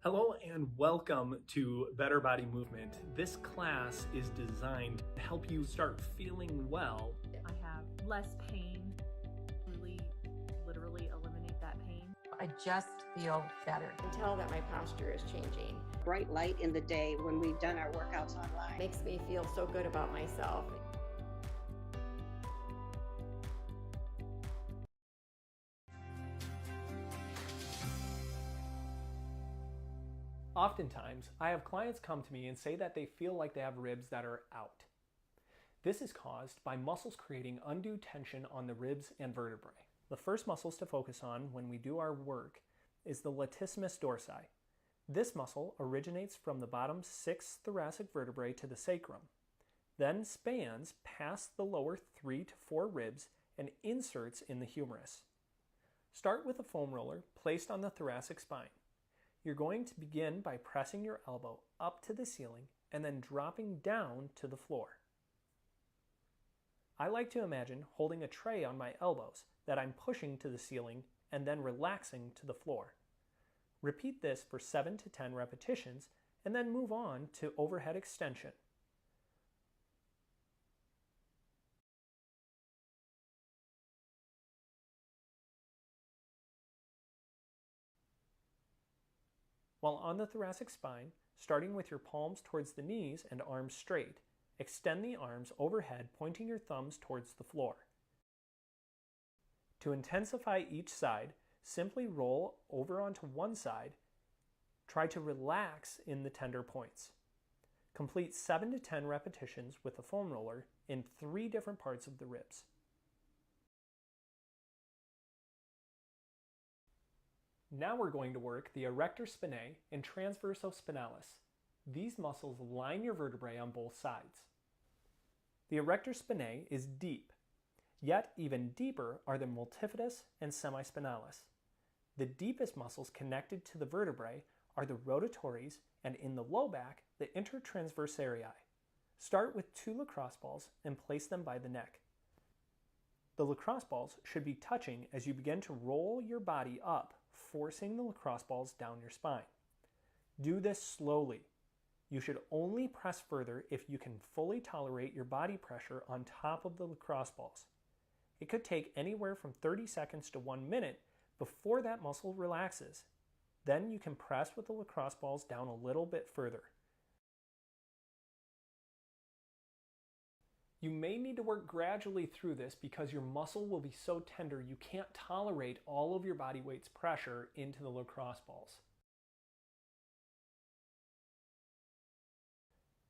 Hello and welcome to Better Body Movement. This class is designed to help you start feeling well. I have less pain, literally eliminate that pain. I just feel better. I can tell that my posture is changing. Bright light in the day when we've done our workouts online. Makes me feel so good about myself. Oftentimes, I have clients come to me and say that they feel like they have ribs that are out. This is caused by muscles creating undue tension on the ribs and vertebrae. The first muscles to focus on when we do our work is the latissimus dorsi. This muscle originates from the bottom 6 thoracic vertebrae to the sacrum, then spans past the lower 3 to 4 ribs and inserts in the humerus. Start with a foam roller placed on the thoracic spine. You're going to begin by pressing your elbow up to the ceiling and then dropping down to the floor. I like to imagine holding a tray on my elbows that I'm pushing to the ceiling and then relaxing to the floor. Repeat this for 7 to 10 repetitions and then move on to overhead extension. While on the thoracic spine, starting with your palms towards the knees and arms straight, extend the arms overhead, pointing your thumbs towards the floor. To intensify each side, simply roll over onto one side. Try to relax in the tender points. Complete 7 to 10 repetitions with a foam roller in 3 different parts of the ribs. Now we're going to work the erector spinae and transverso spinalis. These muscles line your vertebrae on both sides. The erector spinae is deep, yet even deeper are the multifidus and semispinalis. The deepest muscles connected to the vertebrae are the rotatories and in the low back, the intertransversarii. Start with 2 lacrosse balls and place them by the neck. The lacrosse balls should be touching as you begin to roll your body up, forcing the lacrosse balls down your spine. Do this slowly. You should only press further if you can fully tolerate your body pressure on top of the lacrosse balls. It could take anywhere from 30 seconds to 1 minute before that muscle relaxes. Then you can press with the lacrosse balls down a little bit further. You may need to work gradually through this because your muscle will be so tender you can't tolerate all of your body weight's pressure into the lacrosse balls.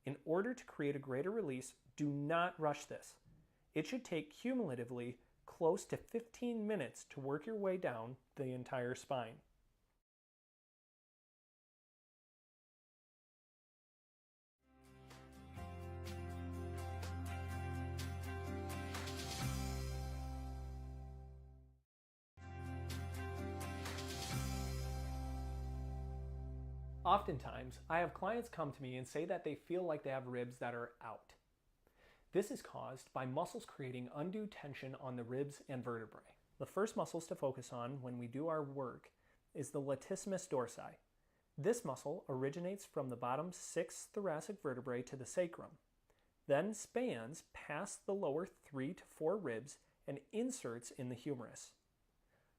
In order to create a greater release, do not rush this. It should take cumulatively close to 15 minutes to work your way down the entire spine. Oftentimes, I have clients come to me and say that they feel like they have ribs that are out. This is caused by muscles creating undue tension on the ribs and vertebrae. The first muscles to focus on when we do our work is the latissimus dorsi. This muscle originates from the bottom 6 thoracic vertebrae to the sacrum, then spans past the lower 3 to 4 ribs and inserts in the humerus.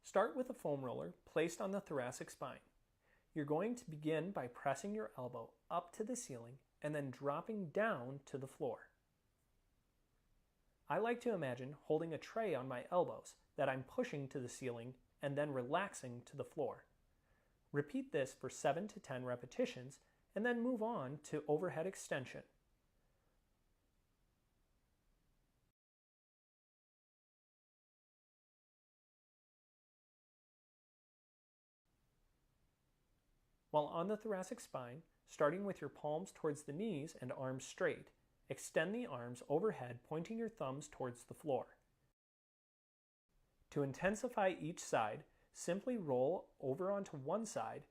Start with a foam roller placed on the thoracic spine. You're going to begin by pressing your elbow up to the ceiling and then dropping down to the floor. I like to imagine holding a tray on my elbows that I'm pushing to the ceiling and then relaxing to the floor. Repeat this for 7 to 10 repetitions and then move on to overhead extension. While on the thoracic spine, starting with your palms towards the knees and arms straight, extend the arms overhead, pointing your thumbs towards the floor. To intensify each side, simply roll over onto one side.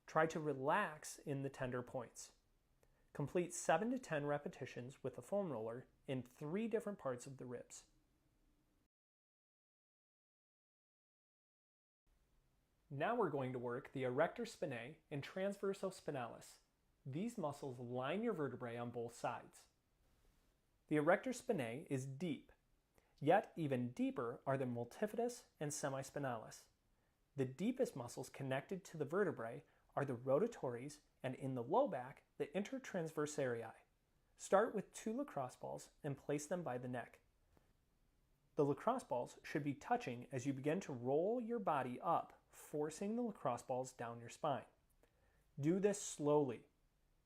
Try to relax in the tender points. Complete 7 to 10 repetitions with a foam roller in 3 different parts of the ribs. Now we're going to work the erector spinae and transverso spinalis. These muscles line your vertebrae on both sides. The erector spinae is deep, yet even deeper are the multifidus and semispinalis. The deepest muscles connected to the vertebrae are the rotatories, and in the low back, the intertransversarii. Start with 2 lacrosse balls and place them by the neck. The lacrosse balls should be touching as you begin to roll your body up, forcing the lacrosse balls down your spine. Do this slowly.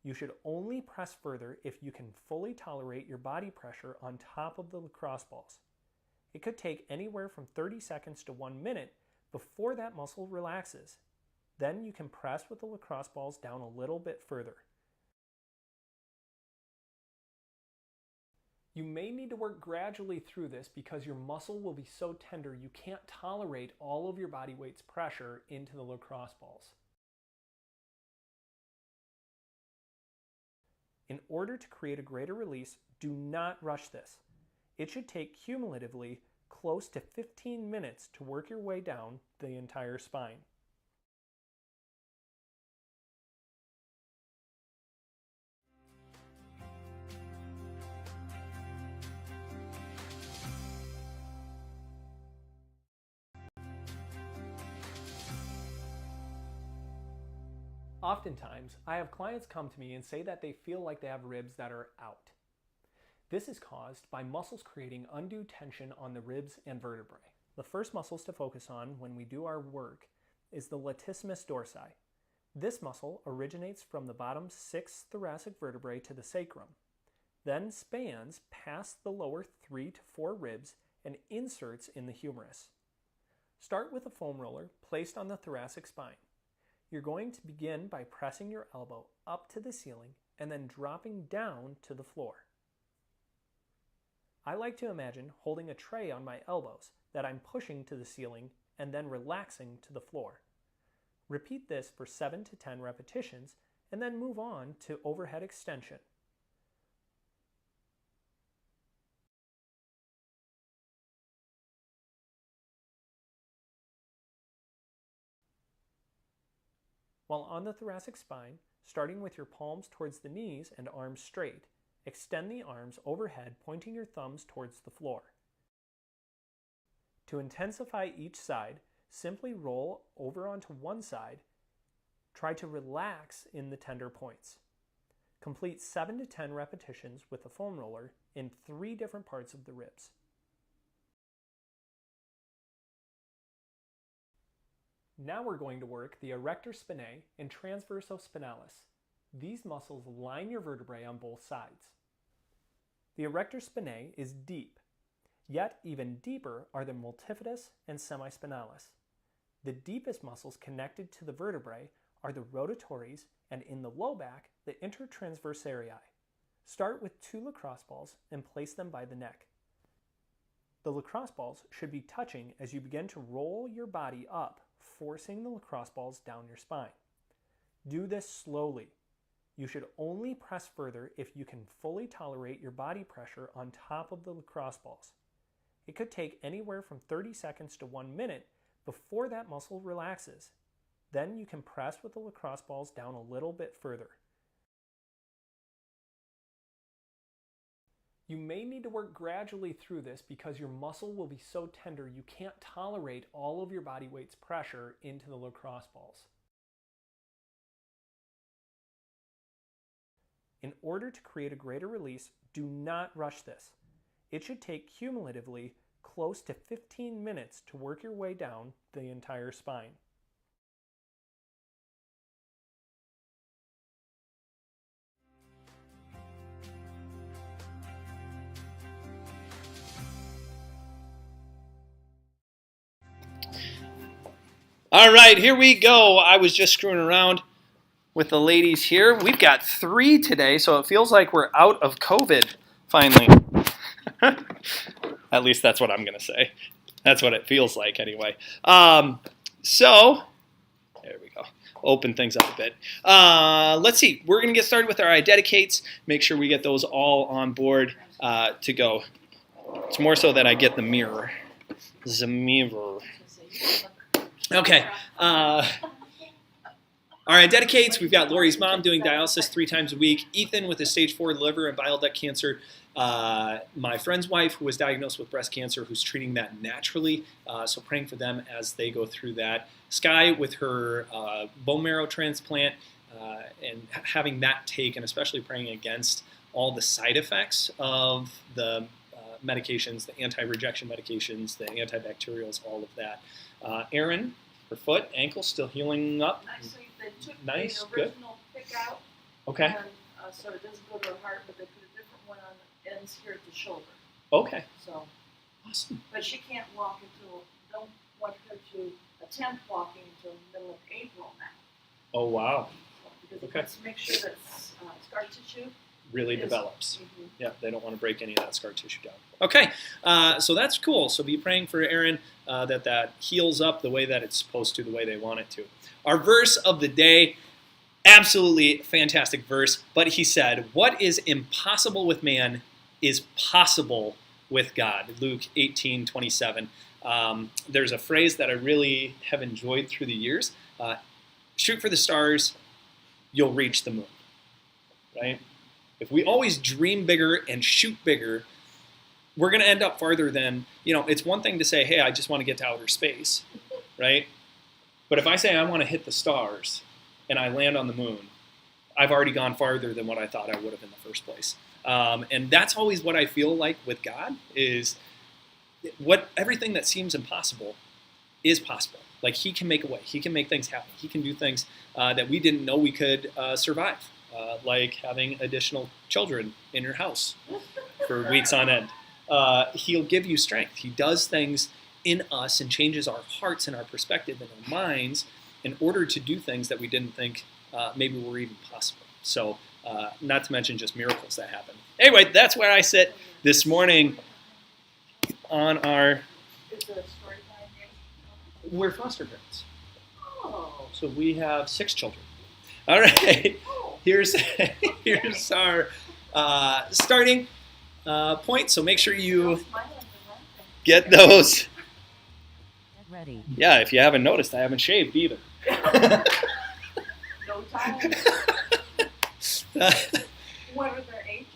You should only press further if you can fully tolerate your body pressure on top of the lacrosse balls. It could take anywhere from 30 seconds to 1 minute before that muscle relaxes. Then you can press with the lacrosse balls down a little bit further. You may need to work gradually through this because your muscle will be so tender you can't tolerate all of your body weight's pressure into the lacrosse balls. In order to create a greater release, do not rush this. It should take cumulatively close to 15 minutes to work your way down the entire spine. Oftentimes, I have clients come to me and say that they feel like they have ribs that are out. This is caused by muscles creating undue tension on the ribs and vertebrae. The first muscles to focus on when we do our work is the latissimus dorsi. This muscle originates from the bottom 6 thoracic vertebrae to the sacrum, then spans past the lower 3 to 4 ribs and inserts in the humerus. Start with a foam roller placed on the thoracic spine. You're going to begin by pressing your elbow up to the ceiling and then dropping down to the floor. I like to imagine holding a tray on my elbows that I'm pushing to the ceiling and then relaxing to the floor. Repeat this for 7 to 10 repetitions and then move on to overhead extension. While on the thoracic spine, starting with your palms towards the knees and arms straight, extend the arms overhead, pointing your thumbs towards the floor. To intensify each side, simply roll over onto one side. Try to relax in the tender points. Complete 7 to 10 repetitions with the foam roller in 3 different parts of the ribs. Now we're going to work the erector spinae and transverso spinalis. These muscles line your vertebrae on both sides. The erector spinae is deep, yet even deeper are the multifidus and semispinalis. The deepest muscles connected to the vertebrae are the rotatories, and in the low back, the intertransversarii. Start with 2 lacrosse balls and place them by the neck. The lacrosse balls should be touching as you begin to roll your body up, forcing the lacrosse balls down your spine. Do this slowly. You should only press further if you can fully tolerate your body pressure on top of the lacrosse balls. It could take anywhere from 30 seconds to 1 minute before that muscle relaxes. Then you can press with the lacrosse balls down a little bit further. You may need to work gradually through this because your muscle will be so tender you can't tolerate all of your body weight's pressure into the lacrosse balls. In order to create a greater release, do not rush this. It should take cumulatively close to 15 minutes to work your way down the entire spine. All right, here we go. I was just screwing around with the ladies here. We've got 3 today, so it feels like we're out of COVID finally. At least that's what I'm going to say. That's what it feels like anyway. So, there we go. Open things up a bit. Let's see. We're going to get started with our iDedicates. Make sure we get those all on board to go. It's more so that I get the mirror. The mirror. Okay. All right, dedicates. We've got Lori's mom doing dialysis 3 times a week. Ethan with a stage 4 liver and bile duct cancer. My friend's wife who was diagnosed with breast cancer, who's treating that naturally. So praying for them as they go through that. Sky with her bone marrow transplant and having that taken, especially praying against all the side effects of the medications, the anti-rejection medications, the antibacterials, all of that. Erin, her foot, ankle still healing up. Actually, they took Nice, the good. original pick out, Okay. and so it doesn't go to the heart, but they put a different one on the ends here at the shoulder. Okay. So, Awesome. but she can't walk until, don't want her to attempt walking until the middle of April now. Oh, wow. So, because Okay. it wants to make sure that scar tissue Really is- develops. Mhm. Yeah, they don't want to break any of that scar tissue down. Okay, so that's cool. So be praying for Erin that heals up the way that it's supposed to, the way they want it to. Our verse of the day, absolutely fantastic verse. But he said, "What is impossible with man is possible with God." Luke 18:27. There's a phrase that I really have enjoyed through the years. Shoot for the stars, you'll reach the moon. Right? If we always dream bigger and shoot bigger, we're going to end up farther than, it's one thing to say, hey, I just want to get to outer space, right? But if I say I want to hit the stars and I land on the moon, I've already gone farther than what I thought I would have in the first place. And that's always what I feel like with God is everything that seems impossible is possible. Like he can make a way. He can make things happen. He can do things that we didn't know we could survive. Like having additional children in your house for weeks on end. He'll give you strength. He does things in us and changes our hearts and our perspective and our minds in order to do things that we didn't think maybe were even possible. So not to mention just miracles that happen. Anyway, that's where I sit this morning on our... Is there a story behind it? We're foster parents. Oh. So we have 6 children. All right. Here's our starting point. So make sure you get those. Get ready. Yeah, if you haven't noticed, I haven't shaved either. No time. What are their ages?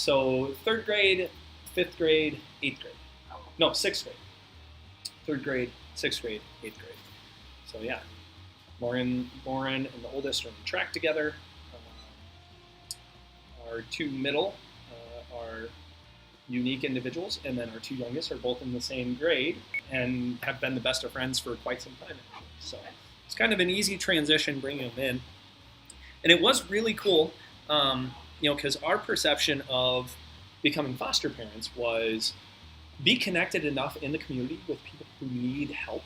So 3rd grade, 5th grade, 8th grade. No, 6th grade. 3rd grade, 6th grade, 8th grade. So yeah. Lauren and the oldest are on track together. Our 2 middle are unique individuals, and then our 2 youngest are both in the same grade and have been the best of friends for quite some time. Actually. So it's kind of an easy transition bringing them in. And it was really cool, because our perception of becoming foster parents was be connected enough in the community with people who need help.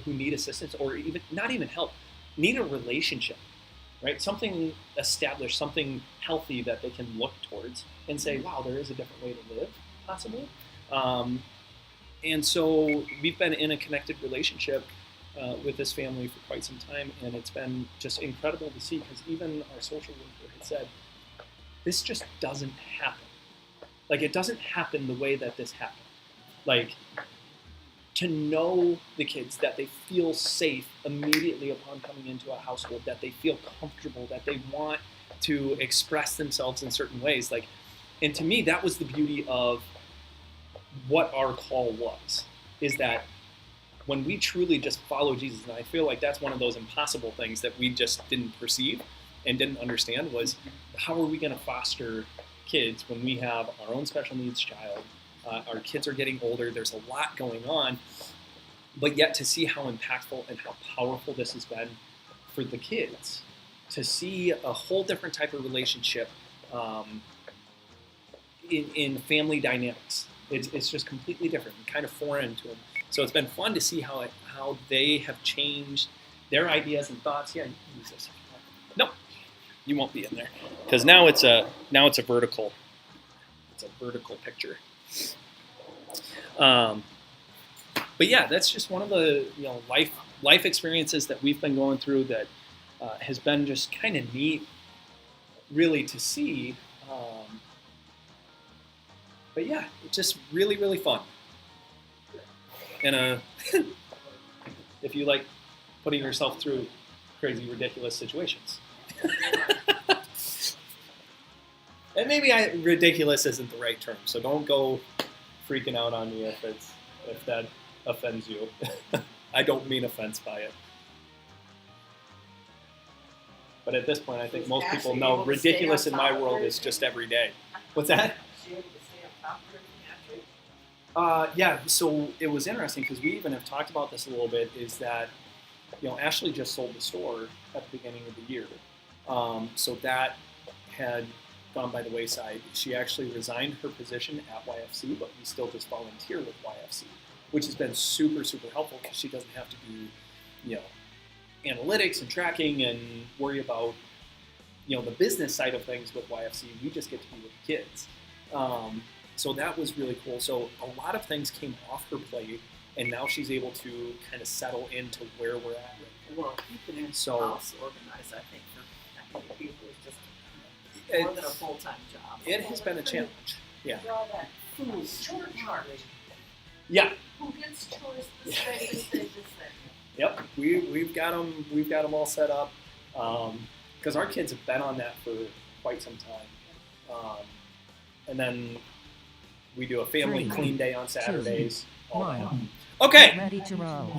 Who need assistance or even not even help, need a relationship, right? Something established, something healthy that they can look towards and say, wow, there is a different way to live, possibly. And so we've been in a connected relationship with this family for quite some time, and it's been just incredible to see because even our social worker had said, this just doesn't happen. Like, it doesn't happen the way that this happened. Like, to know the kids, that they feel safe immediately upon coming into a household, that they feel comfortable, that they want to express themselves in certain ways. Like, and to me, that was the beauty of what our call was, is that when we truly just follow Jesus, and I feel like that's one of those impossible things that we just didn't perceive and didn't understand was, how are we going to foster kids when we have our own special needs child? Our kids are getting older. There's a lot going on, but yet to see how impactful and how powerful this has been for the kids, to see a whole different type of relationship in family dynamics. It's just completely different and kind of foreign to them. So it's been fun to see how they have changed their ideas and thoughts. Yeah, you can use this. Nope, you won't be in there because now it's a vertical. It's a vertical picture. But yeah, that's just one of the life experiences that we've been going through that has been just kind of neat, really, to see. But yeah, it's just really, really fun. And if you like putting yourself through crazy, ridiculous situations. And maybe ridiculous isn't the right term, so don't go freaking out on me if that offends you. I don't mean offense by it. But at this point, I think most people know ridiculous in my world is just every day. What's that? Yeah, so it was interesting because we even have talked about this a little bit, is that, Ashley just sold the store at the beginning of the year. So that had gone by the wayside. She actually resigned her position at YFC, but we still just volunteer with YFC, which has been super, super helpful because she doesn't have to do, analytics and tracking and worry about, the business side of things with YFC. We just get to be with the kids. So that was really cool. So a lot of things came off her plate, and now she's able to kind of settle into where we're at. Well, keeping it So- house organized, I think, for that many people is just more than a full-time job. It has been a challenge. Yeah. Draw that food, chore chart. Yeah. Who gets chores this day, this day, this day? Yep. We've got them all set up because our kids have been on that for quite some time. And then we do a family 3, clean day on Saturdays. all that. 1. Okay. Ready to row.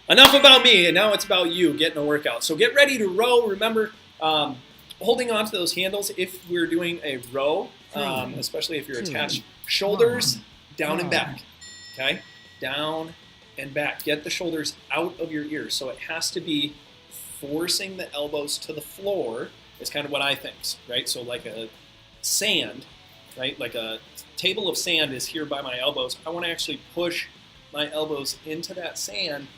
Enough about me, and now it's about you getting a workout. So get ready to row. Remember, holding on to those handles if we're doing a row, especially if you're 2, attached. Shoulders 1, down and go. back, okay? Down and back. Get the shoulders out of your ears. So it has to be forcing the elbows to the floor is kind of what I think, right? So like a sand, right? Like a table of sand is here by my elbows. I want to actually push my elbows into that sand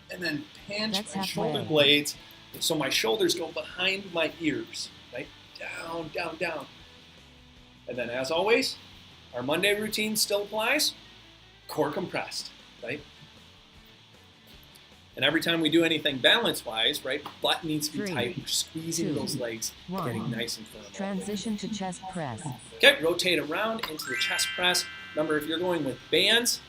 and then pinch That's my halfway. shoulder blades so my shoulders go behind my ears, right? Down, down, down. And then as always, our Monday routine still applies. Core compressed, right? And every time we do anything balance-wise, right, butt needs to be 3, tight. We're squeezing 2, those legs, 1. getting nice and firm. Transition to chest press. Okay, rotate around into the chest press. Remember, if you're going with bands,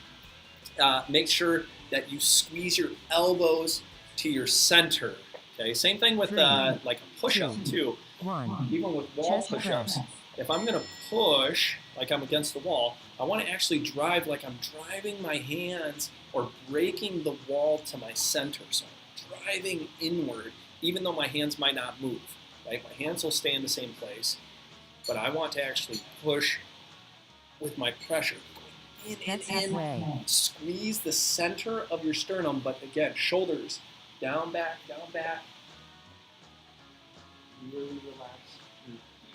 make sure that you squeeze your elbows to your center. Okay, same thing with 3, like a push-up 2, too. 1. Even with wall Chest push-ups, press. if I'm gonna push like I'm against the wall, I want to actually drive like I'm driving my hands or breaking the wall to my center. So I'm driving inward, even though my hands might not move. Right, my hands will stay in the same place, but I want to actually push with my pressure. In, That's in. halfway. Squeeze the center of your sternum, but again, shoulders down, back, really relax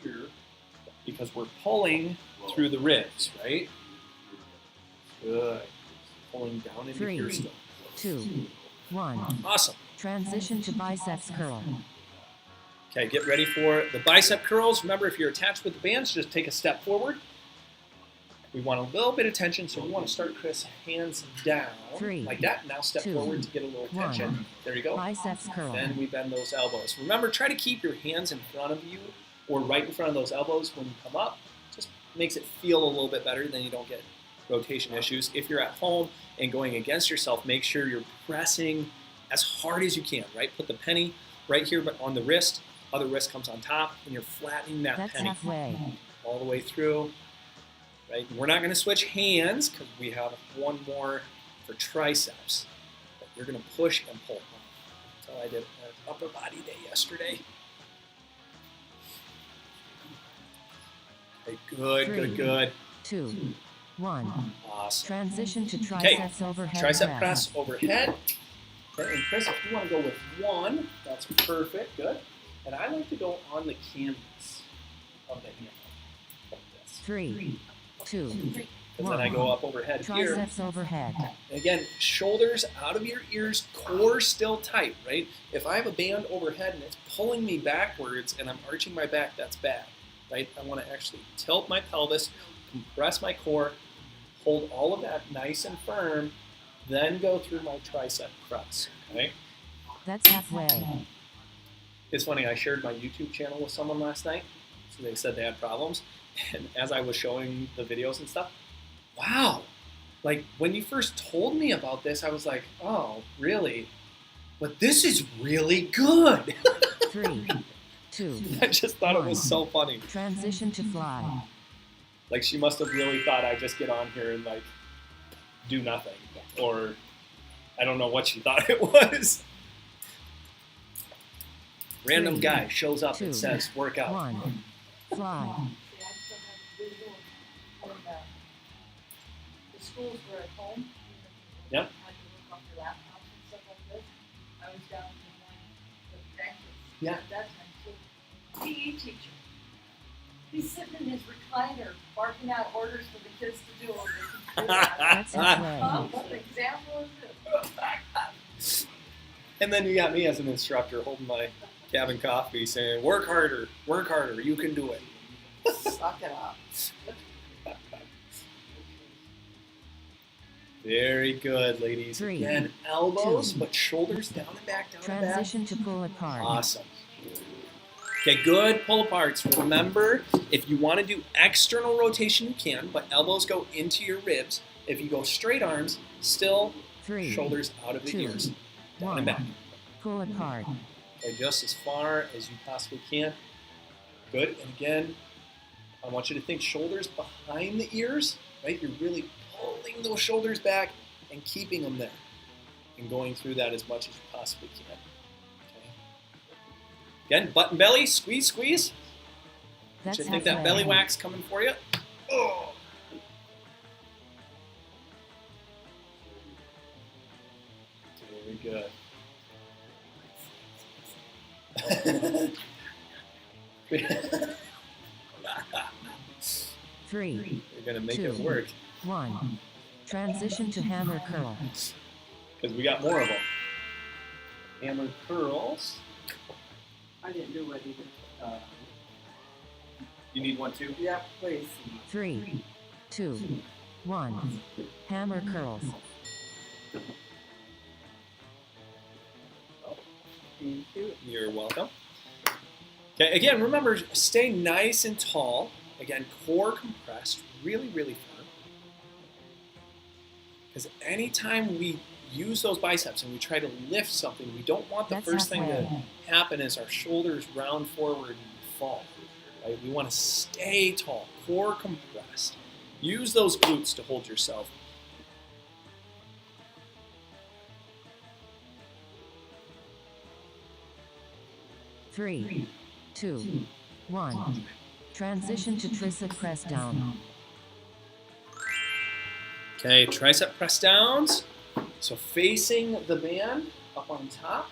through here because we're pulling through the ribs, right? Good. Pulling down into 3, here still. 2, 1. Awesome. Transition to biceps curl. Okay, get ready for the bicep curls. Remember, if you're attached with the bands, just take a step forward. We want a little bit of tension, so we want to start, Chris, hands down, 3, like that. Now step 2, forward to get a little 1. tension. There you go. Biceps curl. Then we bend those elbows. Remember, try to keep your hands in front of you or right in front of those elbows when you come up. Just makes it feel a little bit better, then you don't get rotation issues. If you're at home and going against yourself, make sure you're pressing as hard as you can, right? Put the penny right here but on the wrist. Other wrist comes on top, and you're flattening that That's penny halfway. all the way through. Right? We're not going to switch hands because we have one more for triceps. But you're going to push and pull. That's how I did our upper body day yesterday. Okay, good, 3, good. 2, 1. Awesome. Transition to triceps overhead Tricep press overhead. Okay, and Chris, if you want to go with 1, that's perfect, good. And I like to go on the canvas of the hand, like this. 3, 2, And then I go up overhead here. triceps overhead. And again, shoulders out of your ears, core still tight, right? If I have a band overhead and it's pulling me backwards and I'm arching my back, that's bad, right? I want to actually tilt my pelvis, compress my core, hold all of that nice and firm, then go through my tricep press, okay? That's halfway. It's funny, I shared my YouTube channel with someone last night, so they said they had problems, and as I was showing the videos and stuff, wow, like when you first told me about this, I was like, oh, really? But this is really good. 3, 2, I just thought it was so funny. transition to fly. Like she must have really thought I'd just get on here and like do nothing. Or I don't know what she thought it was. Random 3, guy shows up 2, and says, workout. 1, fly. See, I still have a visual when the schools were at home. Yep. I had to look up their laptops and stuff like this. I was down in one of the benches. Yeah. At that time, too. PE teacher. He's sitting in his recliner, barking out orders for the kids to do on the computer. That's halfway. What an example is this? And then you got me as an instructor holding my cabin coffee saying, work harder, you can do it. Suck it up. Very good, ladies. 3, Again, elbows, 2, but shoulders down and back, down and back. Transition to pull apart. Awesome. Okay, good pull aparts. Remember, if you want to do external rotation, you can, but elbows go into your ribs. If you go straight arms, still 3, shoulders out of the 2, ears, down 1, and back. pull apart. Okay, just as far as you possibly can. Good. And again, I want you to think shoulders behind the ears, right? You're really pulling those shoulders back and keeping them there and going through that as much as you possibly can. Okay. Again, butt and belly, squeeze, squeeze. That's Should think that halfway. belly wax coming for you. Oh. Very good. 3, We're gonna make 2, it work 1, transition to hammer curl. because we got more of them. Hammer curls. I didn't do it either. You need one too? Yeah, please. 3, 2, 1, hammer curls. Thank you. You're welcome. Okay, again, remember, stay nice and tall. Again, core compressed, really, really firm. Because anytime we use those biceps and we try to lift something, we don't want the That's first thing to halfway. happen is our shoulders round forward and fall. Right? We want to stay tall, core compressed. Use those glutes to hold yourself. Three, 2, 1, transition to tricep press down. Okay, tricep press downs. So facing the band up on top.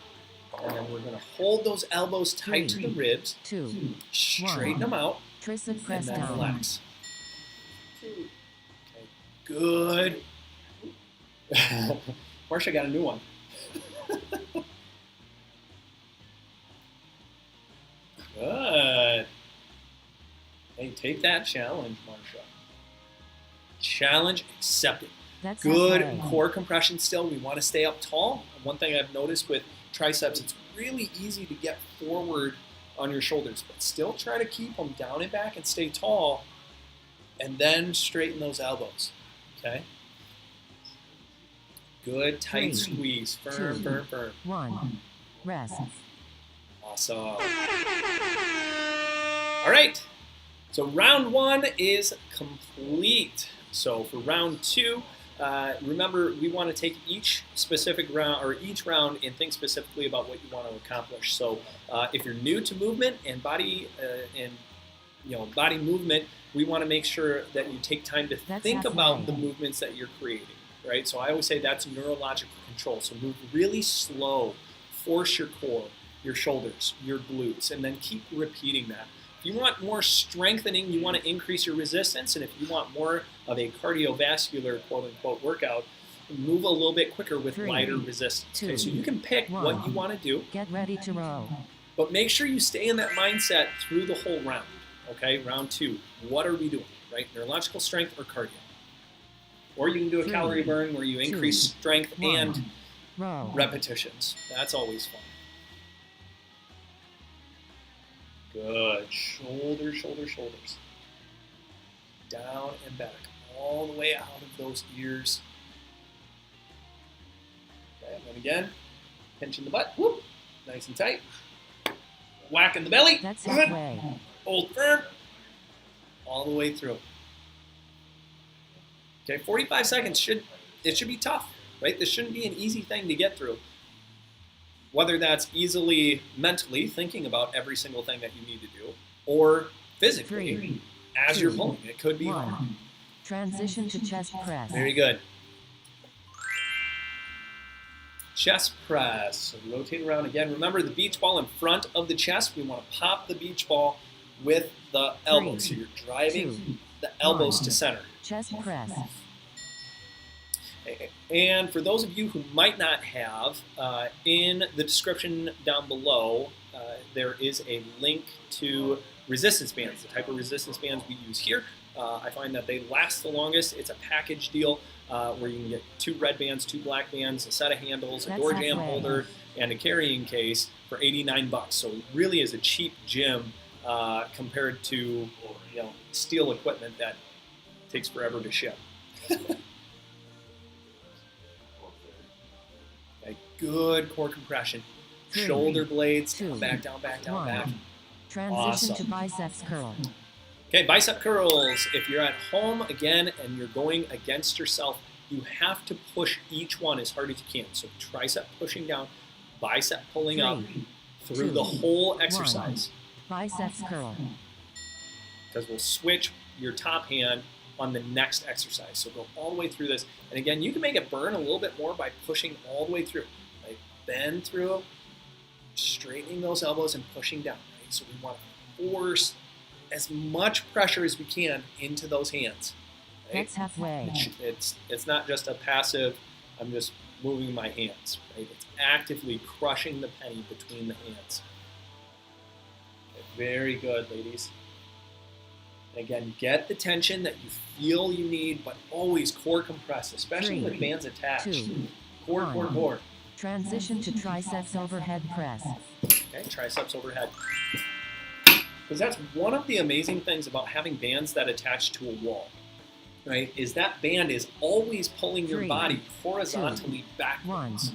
And then we're going to hold those elbows tight to the ribs. 2, Straighten them out. tricep press And then down. relax. Okay, good. Marsha got a new one. Good. Hey, take that challenge, Marsha. Challenge accepted. That's Good halfway. core compression still. We want to stay up tall. One thing I've noticed with triceps, it's really easy to get forward on your shoulders, but still try to keep them down and back and stay tall, and then straighten those elbows, okay? Good, tight 3, squeeze, firm, 2, firm, firm. 1, rest. Awesome. All right, so round one is complete. So for round two, remember we want to take each specific round or each round and think specifically about what you want to accomplish. So if you're new to movement and body body movement, we want to make sure that you take time to That's think about halfway. the movements that you're creating, right? So I always say that's neurological control. So move really slow, force your core, your shoulders, your glutes, and then keep repeating that. If you want more strengthening, you want to increase your resistance, and if you want more of a cardiovascular quote-unquote workout, move a little bit quicker with 3, lighter resistance. 2, Okay, so you can pick what 1. you want to do, Get ready to row. but make sure you stay in that mindset through the whole round. Okay, round two, what are we doing, right? Neurological strength or cardio? Or you can do a 3, calorie burn where you 2, increase strength 1, and row. repetitions. That's always fun. Good. Shoulders, shoulders, shoulders. Down and back. All the way out of those ears. Okay, and then again. Pinching the butt. Whoop. Nice and tight. Whacking the belly. That's halfway. Hold firm. All the way through. Okay, 45 seconds should be tough, right? This shouldn't be an easy thing to get through. Whether that's easily mentally thinking about every single thing that you need to do, or physically 3, as 2, you're pulling. It could be 1. hard. Transition to chest press. Very good. Chest press. So rotate around again. Remember the beach ball in front of the chest. We want to pop the beach ball with the elbows. So you're driving the elbows to center. Chest press. And for those of you who might not have, in the description down below, there is a link to resistance bands, the type of resistance bands we use here. I find that they last the longest. It's a package deal where you can get 2 red bands, 2 black bands, a set of handles, a door jamb holder, and a carrying case for $89. So it really is a cheap gym compared to steel equipment that takes forever to ship. Okay, good core compression. 3, Shoulder blades, 2, back down, back. 1. Transition Awesome. to biceps curl. Okay, bicep curls. If you're at home again and you're going against yourself, you have to push each one as hard as you can. So tricep pushing down, bicep pulling up 3, through 2, the whole 1. exercise. Biceps curl. Because we'll switch your top hand on the next exercise. So go all the way through this. And again, you can make it burn a little bit more by pushing all the way through. Right? Bend through, straightening those elbows and pushing down. Right? So we want to force as much pressure as we can into those hands. Right? That's halfway. It's not just a passive, I'm just moving my hands. Right? It's actively crushing the penny between the hands. Okay, very good, ladies. And again, get the tension that you feel you need, but always core compress, especially 3, with bands attached. 2, Core, 1. core, core. Transition to triceps overhead press. Okay, triceps overhead. Because that's one of the amazing things about having bands that attach to a wall, right? Is that band is always pulling your 3, body horizontally 1. backwards.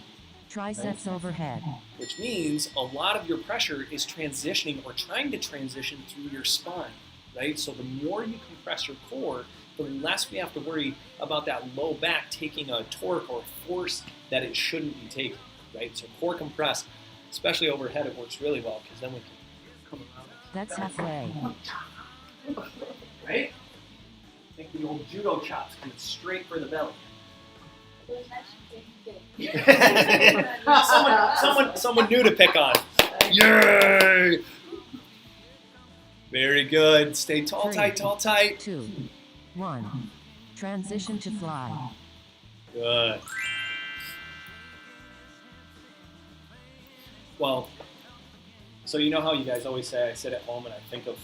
Triceps overhead. Which means a lot of your pressure is transitioning or trying to transition through your spine, right? So the more you compress your core, the less we have to worry about that low back taking a torque or force that it shouldn't be taking, right? So core compress, especially overhead, it works really well because then we can come around. That's halfway. Right? I think the old judo chops coming straight for the belly. someone new to pick on. Yay! Very good. Stay tall, 3, tight, tall, tight. 2, 1. Transition to fly. Good. Well, so you know how you guys always say I sit at home and I think of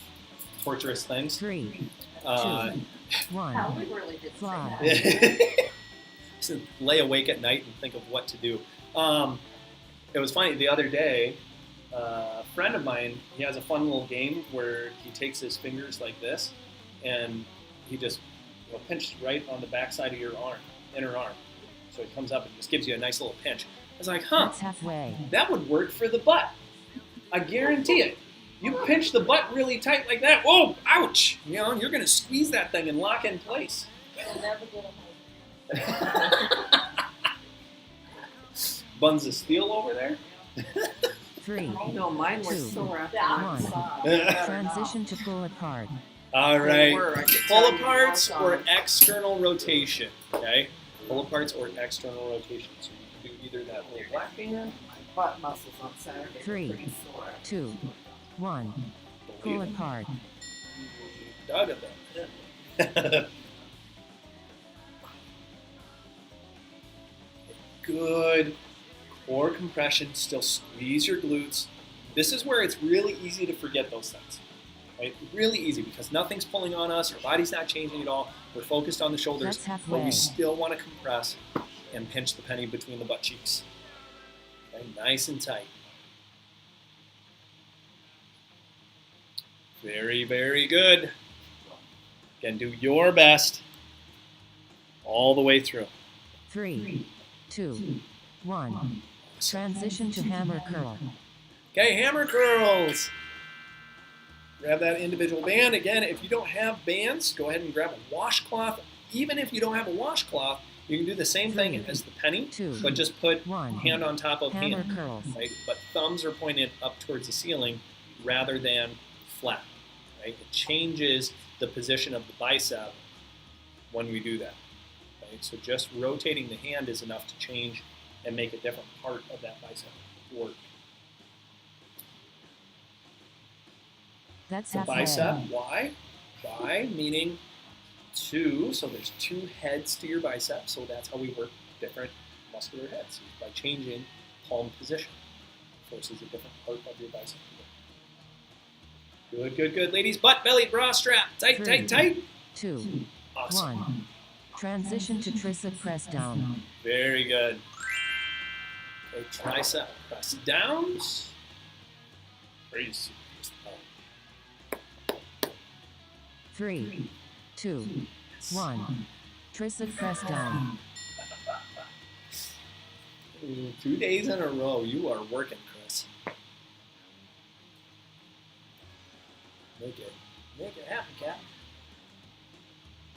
torturous things? 3, 2, Uh, 1. We really did Fly. to lay awake at night and think of what to do. It was funny, the other day, a friend of mine, he has a fun little game where he takes his fingers like this and he just pinches right on the backside of your arm, inner arm. So it comes up and just gives you a nice little pinch. I was like, huh, That's halfway. that would work for the butt. I guarantee it. You pinch the butt really tight like that, whoa, ouch! You're going to squeeze that thing and lock in place. Buns of steel over there. 3, No, mine were 2, sore after 1. Transition to pull apart. All right. were, I could Pull tell you aparts walked or on. external rotation. Okay. Pull aparts or external rotation. So you can do either that little black band. Butt muscles on Saturday. were 3, pretty sore. 2, 1. Pull apart. Dug a bit. Good. Core compression. Still squeeze your glutes. This is where it's really easy to forget those things. Right? Really easy because nothing's pulling on us. Our body's not changing at all. We're focused on the shoulders, That's but halfway. we still want to compress and pinch the penny between the butt cheeks. Okay? Nice and tight. Very, very good. Again, do your best all the way through. 3, 2, 1. Transition to hammer curl. Okay, hammer curls. Grab that individual band. Again, if you don't have bands, go ahead and grab a washcloth. Even if you don't have a washcloth, you can do the same thing as the penny, but just put hand on top of Hammer hand. curls. Right? But thumbs are pointed up towards the ceiling rather than flat. Right? It changes the position of the bicep when we do that. Right? So just rotating the hand is enough to change and make a different part of that bicep work. That's The halfway. bicep, why? Bi meaning two, so there's two heads to your bicep, so that's how we work different muscular heads, by changing palm position. Forces a different part of your bicep. Good, good, good. Ladies, butt, belly, bra strap. Tight, 3, tight, tight. 2, Awesome. 1. Transition to tricep press down. Very good. Okay, tricep press downs. Raise. 3, 2, 1. Tricep press down. 2 days in a row, you are working, Chris. Make it happen, Cap.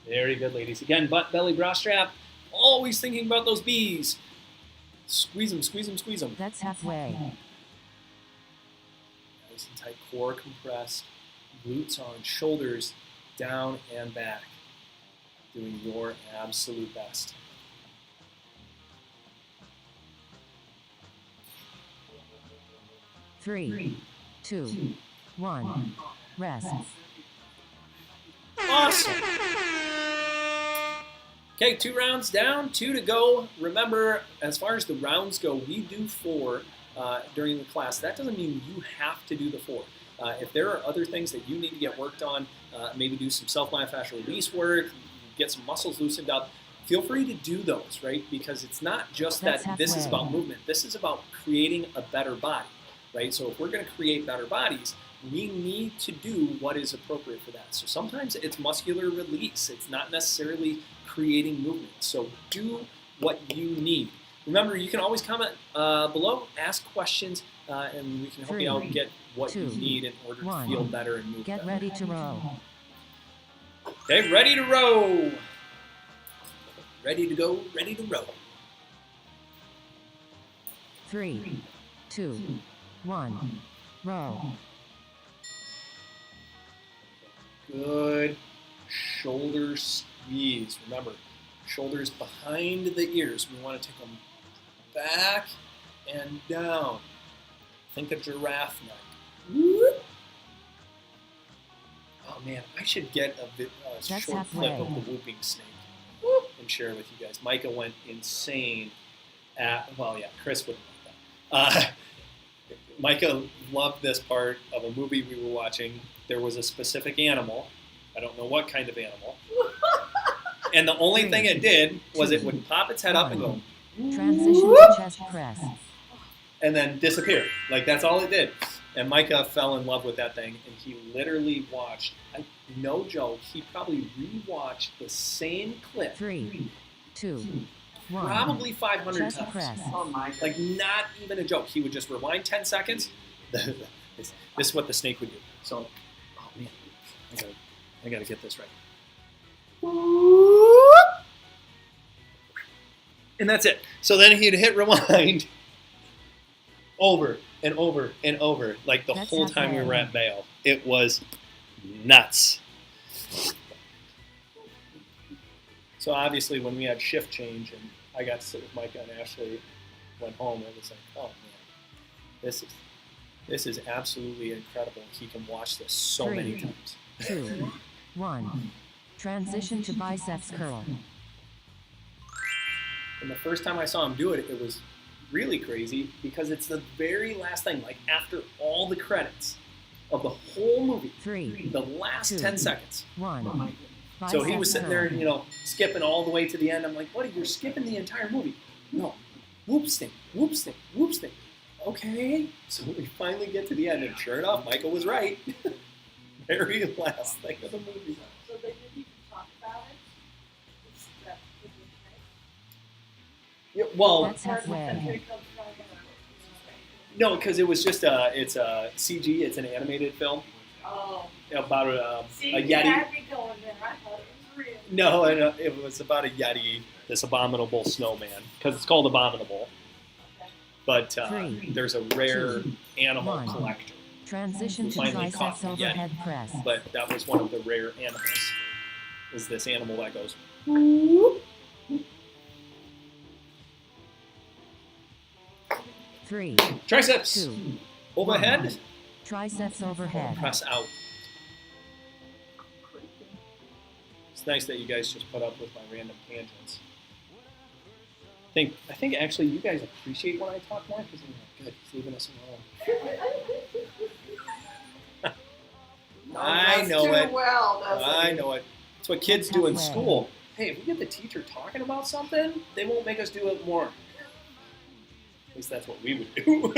Very good, ladies. Again, butt, belly, bra strap. Always thinking about those B's. Squeeze them, squeeze them, squeeze them. That's halfway. Nice and tight, core compressed. Glutes on, shoulders down and back. Doing your absolute best. Three, 2, 1. Rest. Awesome. Okay, 2 rounds down, 2 to go. Remember, as far as the rounds go, we do 4 during the class. That doesn't mean you have to do the 4. If there are other things that you need to get worked on, maybe do some self-myofascial release work, get some muscles loosened up, feel free to do those, right? Because it's not just that this is about movement. This is about creating a better body, right? So if we're going to create better bodies, we need to do what is appropriate for that. So sometimes it's muscular release. It's not necessarily creating movement. So do what you need. Remember, you can always comment below, ask questions, and we can help you out get what you need in order to feel better and move better. Get ready to row. Okay, ready to row. Ready to go, ready to row. 3, 2, 1. Row. Good shoulder squeeze. Remember, shoulders behind the ears. We want to take them back and down. Think a giraffe neck. Whoop. Oh man, I should get a short clip of the whooping snake and share it with you guys. Micah went insane at, well, yeah, Chris wouldn't like that. Micah loved this part of a movie we were watching. There was a specific animal. I don't know what kind of animal. And the only thing it did was it would pop its head up and go, Transition to chest press. and then disappear. Like, that's all it did. And Micah fell in love with that thing, and he literally watched, no joke, he probably rewatched the same clip 3, 2, 1. probably 500 Chest times. press. Oh my God. Like, not even a joke. He would just rewind 10 seconds. This is what the snake would do. So, oh man, I gotta get this right. And that's it. So then he'd hit rewind over and over and over, like the whole time we were at Vail. It was nuts. So obviously when we had shift change and I got to sit with Micah and Ashley, went home, it was like, oh man, this is absolutely incredible. He can watch this so many times. 2, 1. Transition to biceps curl. And the first time I saw him do it, it was really crazy because it's the very last thing, like after all the credits of the whole movie, 3, the last 10 seconds. 1. So he was sitting there, skipping all the way to the end. I'm like, buddy, you're skipping the entire movie. No, whoop stick, whoop stick, whoop stick. Okay. So we finally get to the end, and sure enough, Michael was right. Very last thing of the movie. So they didn't even talk about it? It's that Yeah, well, That's halfway. here comes Ryan. No, because it was just it's a CG. It's an animated film Oh. about a See, Yeti. you had me going there. I thought it was real. No, it was about a Yeti, this abominable snowman, because it's called Abominable. But Three, there's a rare two, animal one. collector. Transition to Finally caught triceps the overhead Yeti. press. But that was one of the rare animals. Is this animal that goes? Three, Triceps two, overhead. triceps overhead. Press out. It's nice that you guys just put up with my random tangents. I think actually you guys appreciate when I talk more because you're like, good, he's leaving us alone. I Does know too it. well, doesn't I he? know it. It's what kids do in Halfway. school. Hey, if we get the teacher talking about something, they won't make us do it more. At least that's what we would do.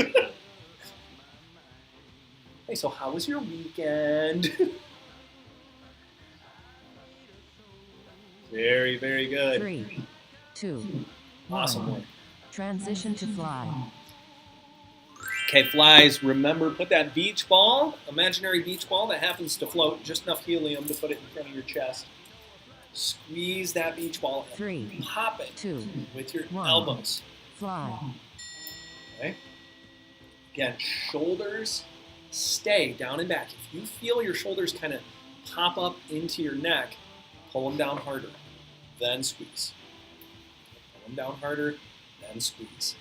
Hey, so how was your weekend? Very, very good. Three, two, Awesome one. work. Transition to fly. Okay, flies, remember, put that beach ball, imaginary beach ball that happens to float, just enough helium to put it in front of your chest. Squeeze that beach ball and Three, pop it two, with your one. elbows. fly. Okay? Again, shoulders stay down and back. If you feel your shoulders kind of pop up into your neck, pull them down harder, then squeeze. Pull them down harder, then squeeze.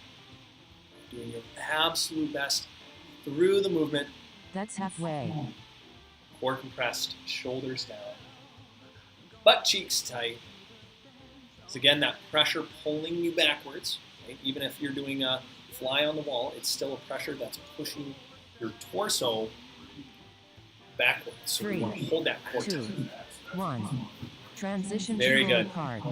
Doing your absolute best through the movement. That's halfway. Core compressed, shoulders down. Butt cheeks tight. So again, that pressure pulling you backwards. Right? Even if you're doing a fly on the wall, it's still a pressure that's pushing your torso backwards. So you want to hold that core Two, tight. one. Transition Very to roll good. apart.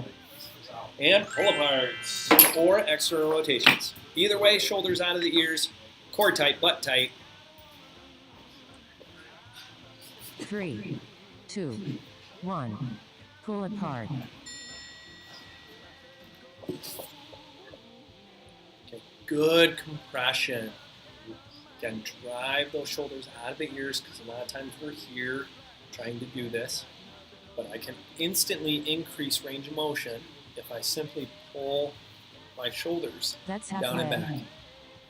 And pull aparts or extra rotations. Either way, shoulders out of the ears, core tight, butt tight. Three, two, one. Pull apart. Okay, good compression. Again, drive those shoulders out of the ears because a lot of times we're here trying to do this. But I can instantly increase range of motion if I simply pull my shoulders That's down and back. halfway.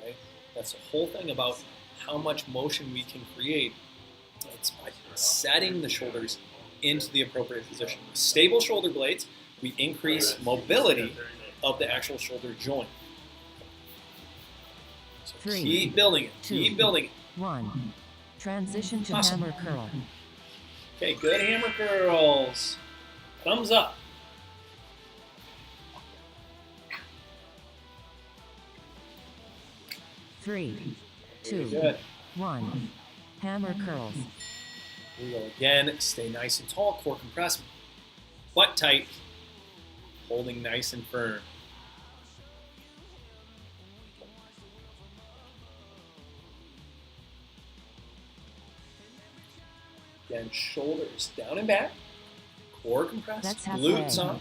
Right? That's the whole thing about how much motion we can create. It's by setting the shoulders into the appropriate position. With stable shoulder blades, we increase mobility of the actual shoulder joint. So Three, keep building it. Keep two, building it. One. Transition to Awesome. hammer curl. Okay, good hammer curls. Thumbs up. Three, Very two, good. one. Hammer curls. Here we go again. Stay nice and tall. Core compressed. Butt tight. Holding nice and firm. Again, shoulders down and back. Core compressed. That's halfway. Glutes on.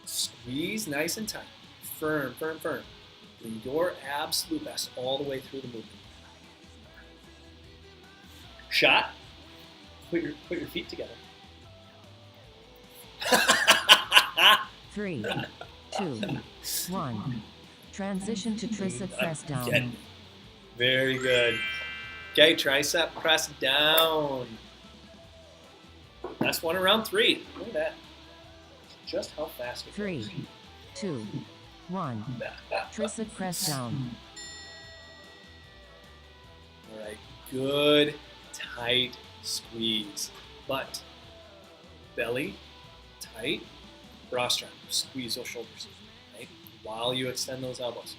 Squeeze nice and tight. Firm, firm, firm. Do your absolute best all the way through the movement. Shot. Put your feet together. Three, two, one. Transition to tricep press down. Again. Very good. Okay, tricep press down. Last one around 3. Look at that. Just how fast it Three, two, one. Tricep press down. All right, good, tight squeeze. Butt, belly, tight. Bra strap, squeeze those shoulders, right? While you extend those elbows.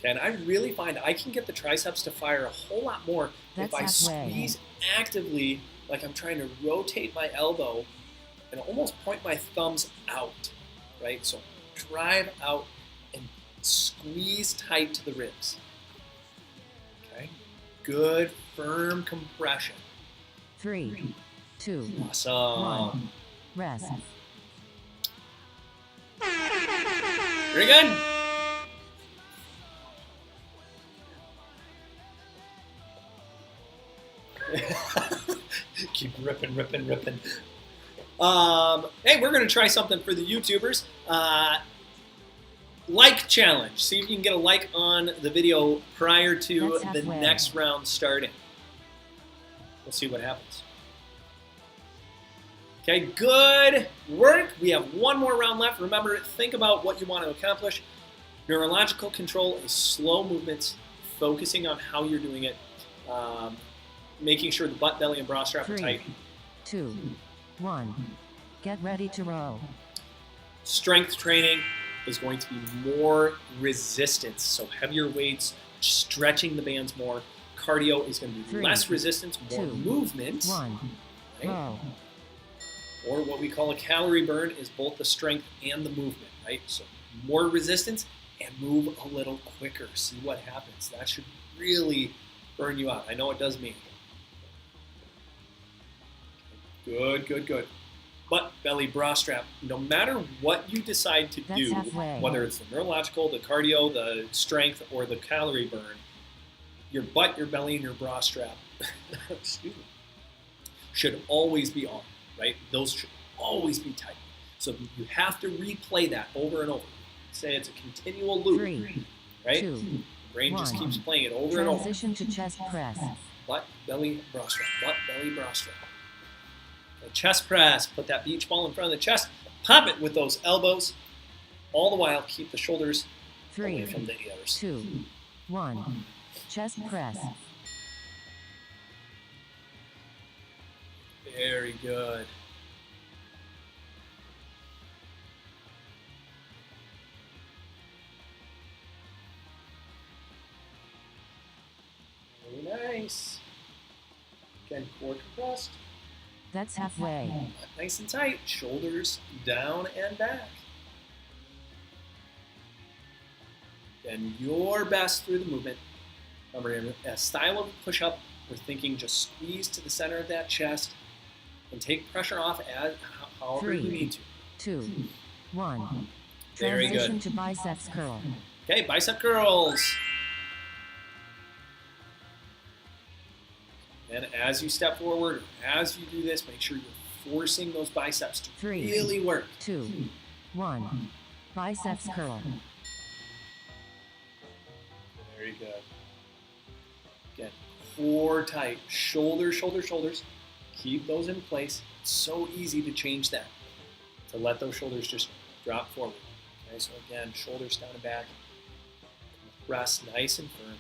Okay, and I really find I can get the triceps to fire a whole lot more if I That's halfway. squeeze actively, like I'm trying to rotate my elbow and almost point my thumbs out, right? So drive out and squeeze tight to the ribs. Okay, good, firm compression. Three, two, Awesome. one. Rest. Very good. Keep ripping. Hey, we're going to try something for the YouTubers. Like challenge. See if you can get a like on the video prior to That's the halfway. next round starting. We'll see what happens. Okay, good work. We have one more round left. Remember, think about what you want to accomplish. Neurological control is slow movements, focusing on how you're doing it, making sure the butt, belly, and bra strap are 3, tight. 2, 1. Get ready to row. Strength training is going to be more resistance, so heavier weights, stretching the bands more. Cardio is going to be 3, less resistance, more 2, movement. 1. Right? Row. Or what we call a calorie burn is both the strength and the movement, right? So more resistance and move a little quicker. See what happens. That should really burn you out. I know it does me. Good. Butt, belly, bra strap. No matter what you decide to That's do, halfway. whether it's the neurological, the cardio, the strength, or the calorie burn, your butt, your belly, and your bra strap excuse me, should always be on, right? Those should always be tight. So you have to replay that over and over. Say it's a continual loop, 3, right? 2, The brain just 1. keeps playing it over and over. Transition to chest press. Butt, belly, bra strap. Butt, belly, bra strap. Okay, chest press. Put that beach ball in front of the chest. Pop it with those elbows. All the while, keep the shoulders away 3, from the ears. 2, 1. Chest press. Very good. Very nice. Again, core compressed. That's halfway. Nice and tight. Shoulders down and back. And your best through the movement. Remember, in a style of push-up, we're thinking just squeeze to the center of that chest and take pressure off however you 3, need to. 2, 1. Very Transition good. to biceps curl. Okay, bicep curls. And as you step forward, as you do this, make sure you're forcing those biceps to 3, really work. 2, 1. Biceps curl. Very good. Again, core tight, shoulders. Keep those in place. It's so easy to change that, to let those shoulders just drop forward. Okay, so again, shoulders down and back. Rest nice and firm.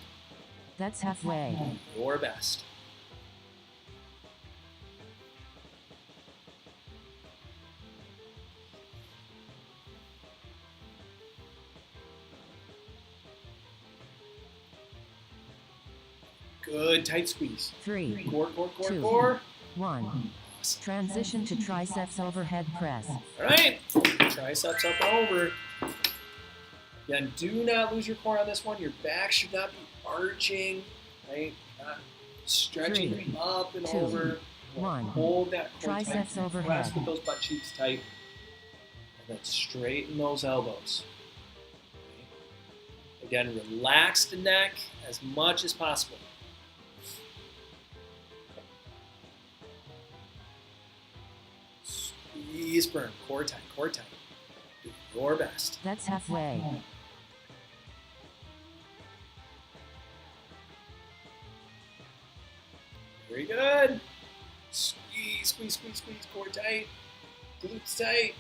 That's halfway. Your best. Good tight squeeze. 3, Core. 2, 1. Transition to triceps overhead press. All right, triceps up and over. Again, do not lose your core on this one. Your back should not be arching, right? Not stretching 3, up and 2, over. 1. Hold that core Triceps tight. overhead. Press with those butt cheeks tight. And then straighten those elbows. Okay. Again, relax the neck as much as possible. Squeeze, burn, core tight. Do your best. That's halfway. Very good. Squeeze, core tight. Glutes tight.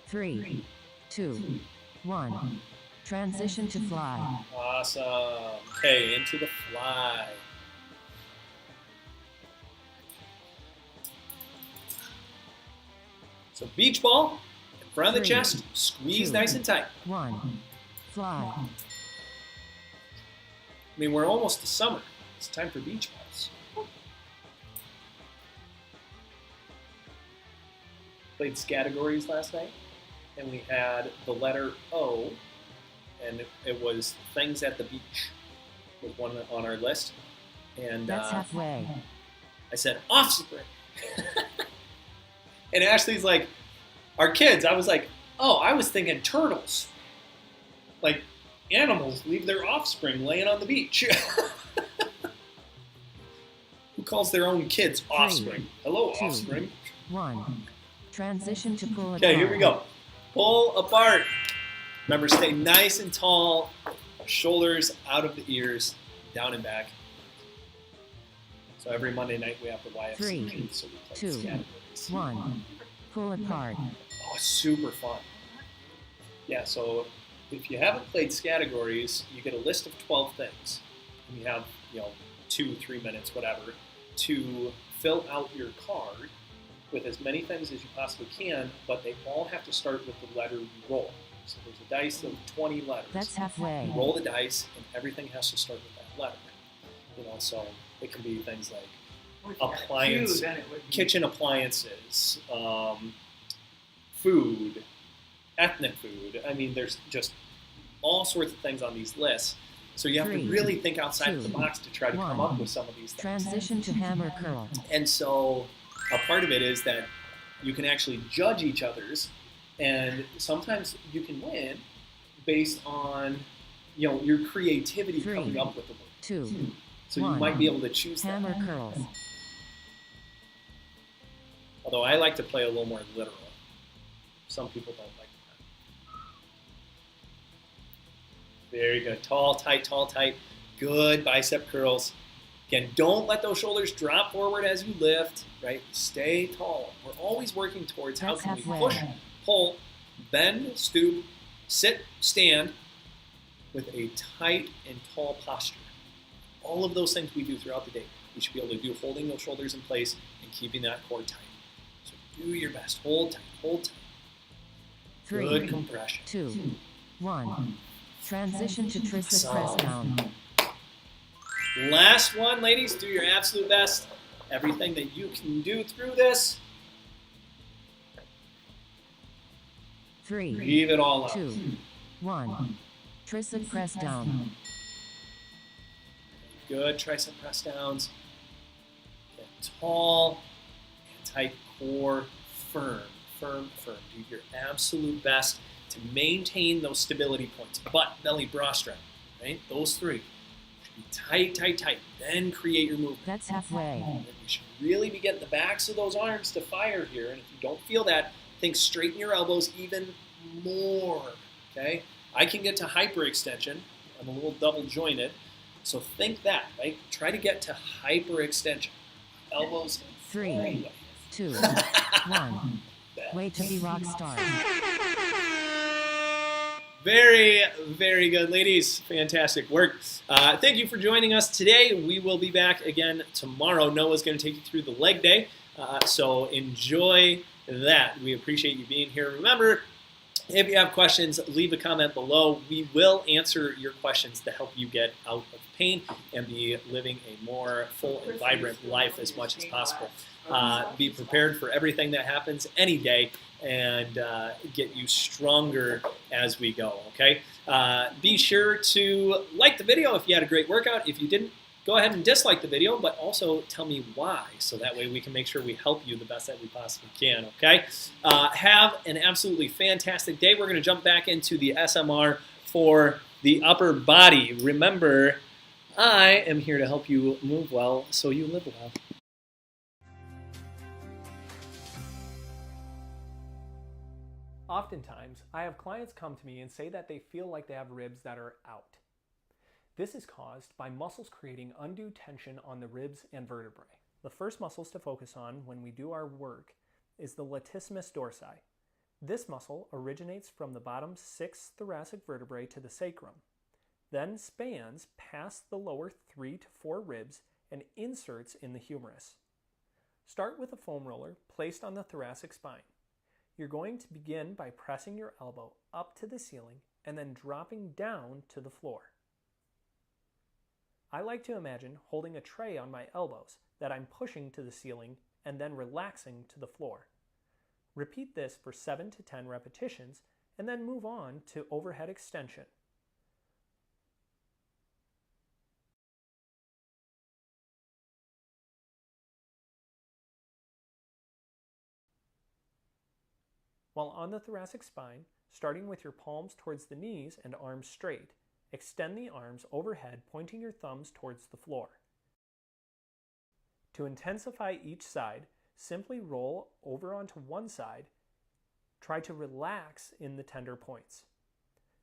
3, 2, 1. Transition to fly. Awesome. Okay, into the fly. So beach ball in front of the 3, chest. Squeeze 2, nice and tight. 1. Fly. I mean, we're almost to summer. It's time for beach balls. Played categories last night, and we had the letter O, and it was things at the beach was one on our list. And That's halfway. I said, offspring. And Ashley's like, our kids, I was like, oh, I was thinking turtles. Like, animals leave their offspring laying on the beach. Who calls their own kids offspring? Hello, two, offspring. 1. Transition to pull apart. Okay, here we go. Pull apart. Remember, stay nice and tall. Shoulders out of the ears, down and back. So every Monday night we have the YFC. 3, So we play 2, categories. 1. Pull apart. Oh, it's super fun. Yeah, so if you haven't played categories, you get a list of 12 things. And you have, 2-3 minutes, whatever, to fill out your card with as many things as you possibly can, but they all have to start with the letter you roll. So there's a dice of 20 letters. That's halfway. You roll the dice, and everything has to start with that letter. So it can be things like appliance, kitchen appliances, food, ethnic food. I mean, there's just all sorts of things on these lists. So you have 3, to really think outside 2, of the box to try to come 1. up with some of these things. Transition to hammer curl. And so a part of it is that you can actually judge each other's, and sometimes you can win based on your creativity 3, coming up with the word. 2, So 1. you might be able to choose that. Hammer curls. Although I like to play a little more literal. Some people don't like that. Very good. Tall, tight, tall, tight. Good bicep curls. Again, don't let those shoulders drop forward as you lift, right? Stay tall. We're always working towards how That's can we halfway. push, pull, bend, stoop, sit, stand with a tight and tall posture. All of those things we do throughout the day, we should be able to do holding those shoulders in place and keeping that core tight. So do your best. Hold tight, hold tight. 3, Good compression. 2, 1. Transition to tricep press down. Last one, ladies. Do your absolute best. Everything that you can do through this, 3, leave it all out. 2, 1. Tricep press down. Good tricep press downs. Get tall and tight core, firm, firm, firm. Do your absolute best to maintain those stability points. Butt, belly, bra strap, right? Those three. Be tight, tight, tight. Then create your movement. That's halfway. And we should really be getting the backs of those arms to fire here. And if you don't feel that, think straighten your elbows even more. Okay? I can get to hyperextension. I'm a little double jointed. So think that, right? Try to get to hyperextension. Elbows. 3, 2, 1. Way to be rock stars. Very, very good, ladies. Fantastic work. Thank you for joining us today. We will be back again tomorrow. Noah's going to take you through the leg day, so enjoy that. We appreciate you being here. Remember, if you have questions, leave a comment below. We will answer your questions to help you get out of pain and be living a more full and vibrant life as much as possible. Be prepared for everything that happens any day and get you stronger as we go, okay? Be sure to like the video if you had a great workout. If you didn't, go ahead and dislike the video, but also tell me why, so that way we can make sure we help you the best that we possibly can, okay? Have an absolutely fantastic day. We're going to jump back into the SMR for the upper body. Remember, I am here to help you move well so you live well. Oftentimes, I have clients come to me and say that they feel like they have ribs that are out. This is caused by muscles creating undue tension on the ribs and vertebrae. The first muscles to focus on when we do our work is the latissimus dorsi. This muscle originates from the bottom 6 thoracic vertebrae to the sacrum, then spans past the lower 3 to 4 ribs and inserts in the humerus. Start with a foam roller placed on the thoracic spine. You're going to begin by pressing your elbow up to the ceiling and then dropping down to the floor. I like to imagine holding a tray on my elbows that I'm pushing to the ceiling and then relaxing to the floor. Repeat this for 7 to 10 repetitions and then move on to overhead extension. While on the thoracic spine, starting with your palms towards the knees and arms straight, extend the arms overhead, pointing your thumbs towards the floor. To intensify each side, simply roll over onto one side. Try to relax in the tender points.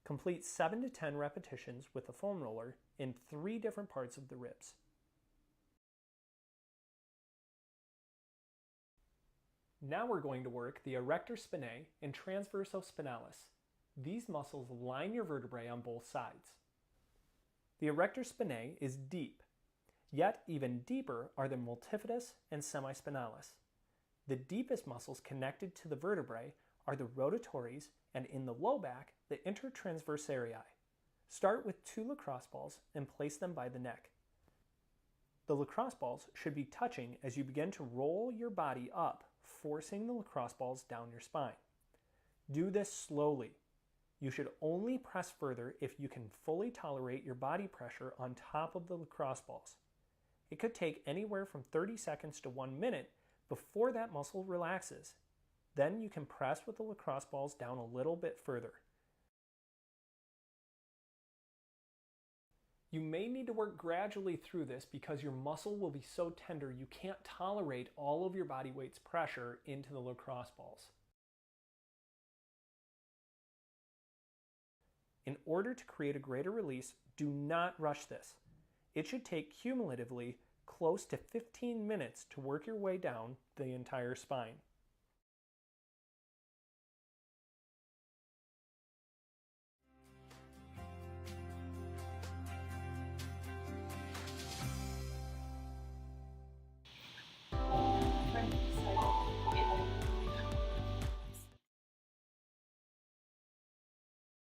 Complete 7 to 10 repetitions with a foam roller in 3 different parts of the ribs. Now we're going to work the erector spinae and transverso spinalis. These muscles line your vertebrae on both sides. The erector spinae is deep, yet even deeper are the multifidus and semispinalis. The deepest muscles connected to the vertebrae are the rotatories, and in the low back, the intertransversarii. Start with 2 lacrosse balls and place them by the neck. The lacrosse balls should be touching as you begin to roll your body up, forcing the lacrosse balls down your spine. Do this slowly. You should only press further if you can fully tolerate your body pressure on top of the lacrosse balls. It could take anywhere from 30 seconds to 1 minute before that muscle relaxes. Then you can press with the lacrosse balls down a little bit further. You may need to work gradually through this because your muscle will be so tender you can't tolerate all of your body weight's pressure into the lacrosse balls. In order to create a greater release, do not rush this. It should take cumulatively close to 15 minutes to work your way down the entire spine.